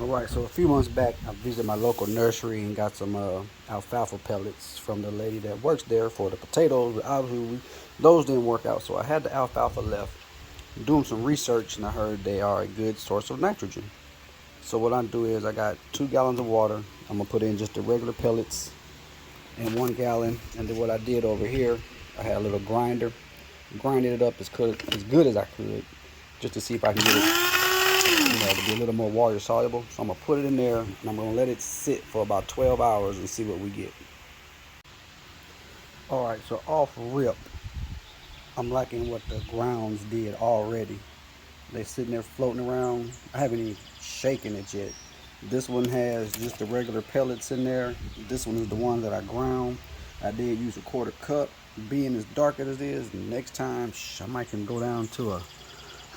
Alright, so a few months back, I visited my local nursery and got some alfalfa pellets from the lady that works there for the potatoes. But obviously, those didn't work out, so I had the alfalfa left. Doing some research, and I heard they are a good source of nitrogen. So what I do is I got 2 gallons of water. I'm gonna put in just the regular pellets in 1 gallon, and then what I did over here, I had a little grinder, grinded it up as good as I could, just to see if I can get it, to be a little more water soluble. So I'm gonna put it in there and I'm gonna let it sit for about 12 hours and see what we get. All right, so off rip, I'm liking what the grounds did already. They're sitting there floating around. I haven't even shaken it yet. This one has just the regular pellets in there. This one is the one that I ground. I did use a 1/4 cup. Being as dark as it is, next time I might can go down to I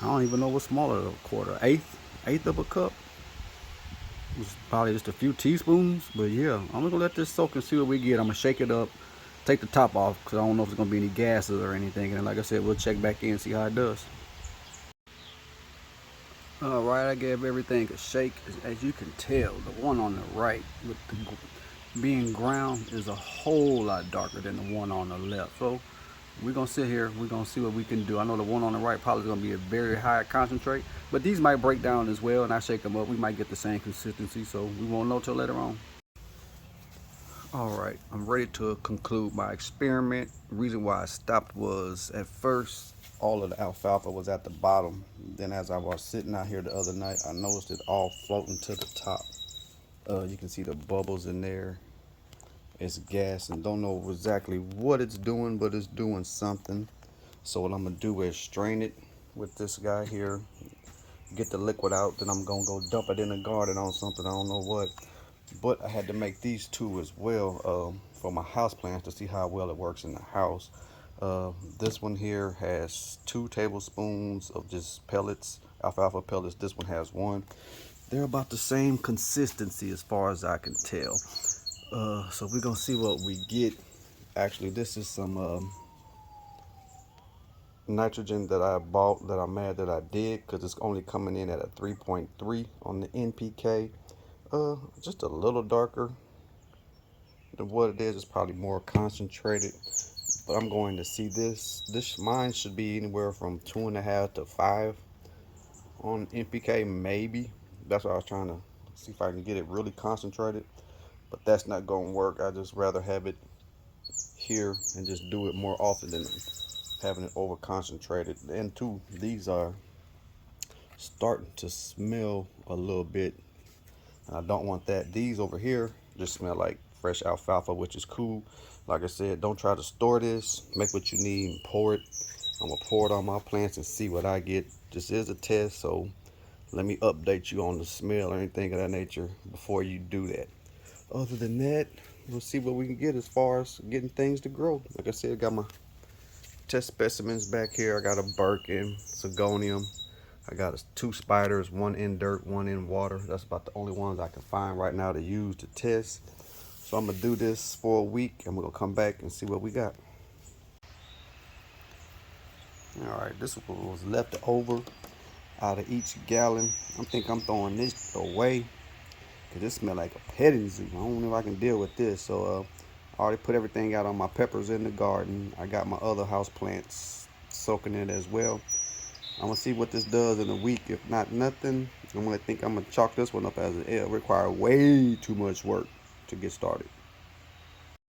don't even know what's smaller than a quarter, eighth of a cup. It's probably just a few teaspoons, but yeah, I'm gonna let this soak and see what we get. I'm gonna shake it up, take the top off because I don't know if there's gonna be any gases or anything. And like I said, we'll check back in and see how it does. All right, I gave everything a shake. As you can tell, the one on the right with the being ground is a whole lot darker than the one on the left. So we're gonna sit here, we're gonna see what we can do. I know the one on the right probably is gonna be a very high concentrate, but these might break down as well, and I shake them up, we might get the same consistency, so we won't know till later on. All right, I'm ready to conclude my experiment. The reason why I stopped was at first all of the alfalfa was at the bottom. Then as I was sitting out here the other night, I noticed it all floating to the top. You can see the bubbles in there. It's gas and don't know exactly what it's doing, but it's doing something. So what I'm gonna do is strain it with this guy here, get the liquid out, then I'm gonna go dump it in the garden on something, I don't know what. But I had to make these two as well for my house plants to see how well it works in the house. This one here has 2 tablespoons of just pellets, alfalfa pellets. This one has 1. They're about the same consistency as far as I can tell. So we're gonna see what we get. Actually, this is some nitrogen that I bought that I'm mad that I did, because it's only coming in at a 3.3 on the NPK. Just a little darker than what it is. It's probably more concentrated, but I'm going to see this mine should be anywhere from 2.5 to 5 on NPK, maybe. That's what I was trying to see if I can get it really concentrated, but that's not going to work. I just rather have it here and just do it more often than having it over concentrated. And two, these are starting to smell a little bit. I don't want that. These over here just smell like fresh alfalfa, which is cool. Like I said, don't try to store this. Make what you need and pour it. I'm gonna pour it on my plants and see what I get. This is a test, so let me update you on the smell or anything of that nature before you do that. Other than that, we'll see what we can get as far as getting things to grow. Like I said, I got my test specimens back here. I got a Birkin, Sigonium. I got 2 spiders, 1 in dirt, 1 in water. That's about the only ones I can find right now to use to test. So I'm gonna do this for a week and we're gonna come back and see what we got. All right, this was left over out of each gallon. I think I'm throwing this away because it smells like a petting zoo. I don't know if I can deal with this. So I already put everything out on my peppers in the garden. I got my other house plants soaking in as well. I'm gonna see what this does in a week. If not nothing, I'm gonna chalk this one up as an L. Require way too much work to get started.